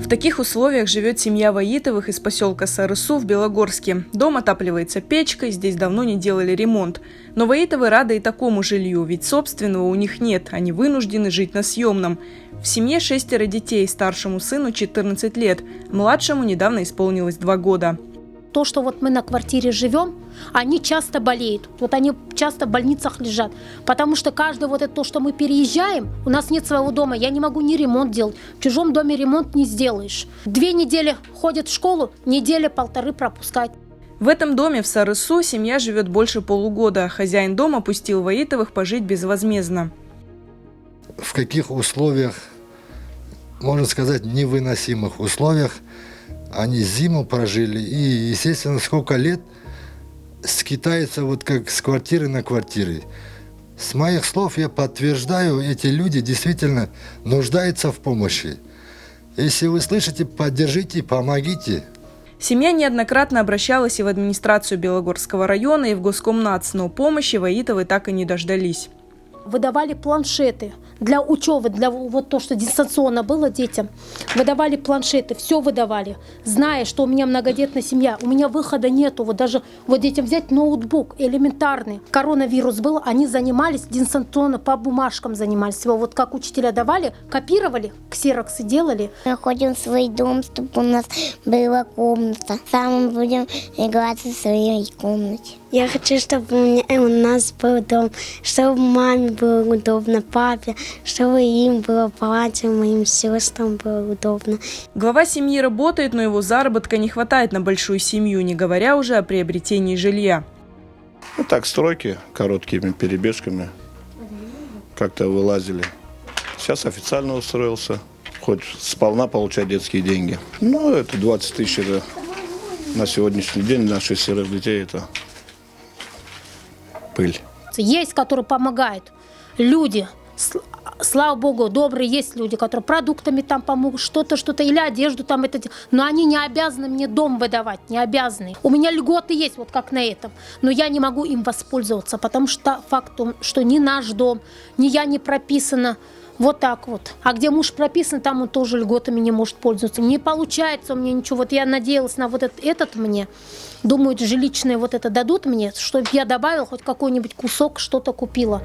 В таких условиях живет семья Ваитовых из поселка Сарысу в Белогорске. Дом отапливается печкой, здесь давно не делали ремонт. Но Ваитовы рады и такому жилью, ведь собственного у них нет, они вынуждены жить на съемном. В семье 6 детей, старшему сыну 14 лет, младшему недавно исполнилось 2 года. То, что вот мы на квартире живем, они часто болеют. Вот они часто в больницах лежат. Потому что каждое вот это то, что мы переезжаем, у нас нет своего дома. Я не могу ни ремонт делать. В чужом доме ремонт не сделаешь. 2 недели ходят в школу, 1-1.5 пропускать. В этом доме в Сарысу семья живет больше полугода. Хозяин дома пустил Ваитовых пожить безвозмездно. В каких условиях, можно сказать, невыносимых условиях, они зиму прожили и, естественно, сколько лет скитаются вот как с квартиры на квартиры. С моих слов я подтверждаю, эти люди действительно нуждаются в помощи. Если вы слышите, поддержите, помогите. Семья неоднократно обращалась и в администрацию Белогорского района, и в Госкомнац, но помощи Ваитовы так и не дождались. Выдавали планшеты для учебы, для вот то, что дистанционно было детям. Выдавали планшеты, все выдавали. Зная, что у меня многодетная семья, у меня выхода нету. Вот даже вот детям взять ноутбук элементарный. Коронавирус был, они занимались дистанционно, по бумажкам занимались. Вот как учителя давали, копировали, ксероксы делали. Мы ходим в свой дом, чтобы у нас была комната. Сам мы будем играться в своей комнате. Я хочу, чтобы у нас был дом, чтобы маме было удобно, папе, чтобы им было платье, моим сестрам было удобно. Глава семьи работает, но его заработка не хватает на большую семью, не говоря уже о приобретении жилья. Ну так, стройки короткими перебежками как-то вылазили. Сейчас официально устроился, хоть сполна получать детские деньги. Ну, это 20 тысяч, это на сегодняшний день наших серых детей это пыль. Есть, которые помогают. Люди, слава богу, добрые есть люди, которые продуктами там помогут, что-то, или одежду там это. Но они не обязаны мне дом выдавать, не обязаны. У меня льготы есть, вот как на этом. Но я не могу им воспользоваться, потому что факт в том, что ни наш дом, ни я не прописана. Вот так вот. А где муж прописан, там он тоже льготами не может пользоваться. Не получается у меня ничего. Вот я надеялась на вот этот мне. Думаю, жилищные вот это дадут мне, чтобы я добавила хоть какой-нибудь кусок, что-то купила.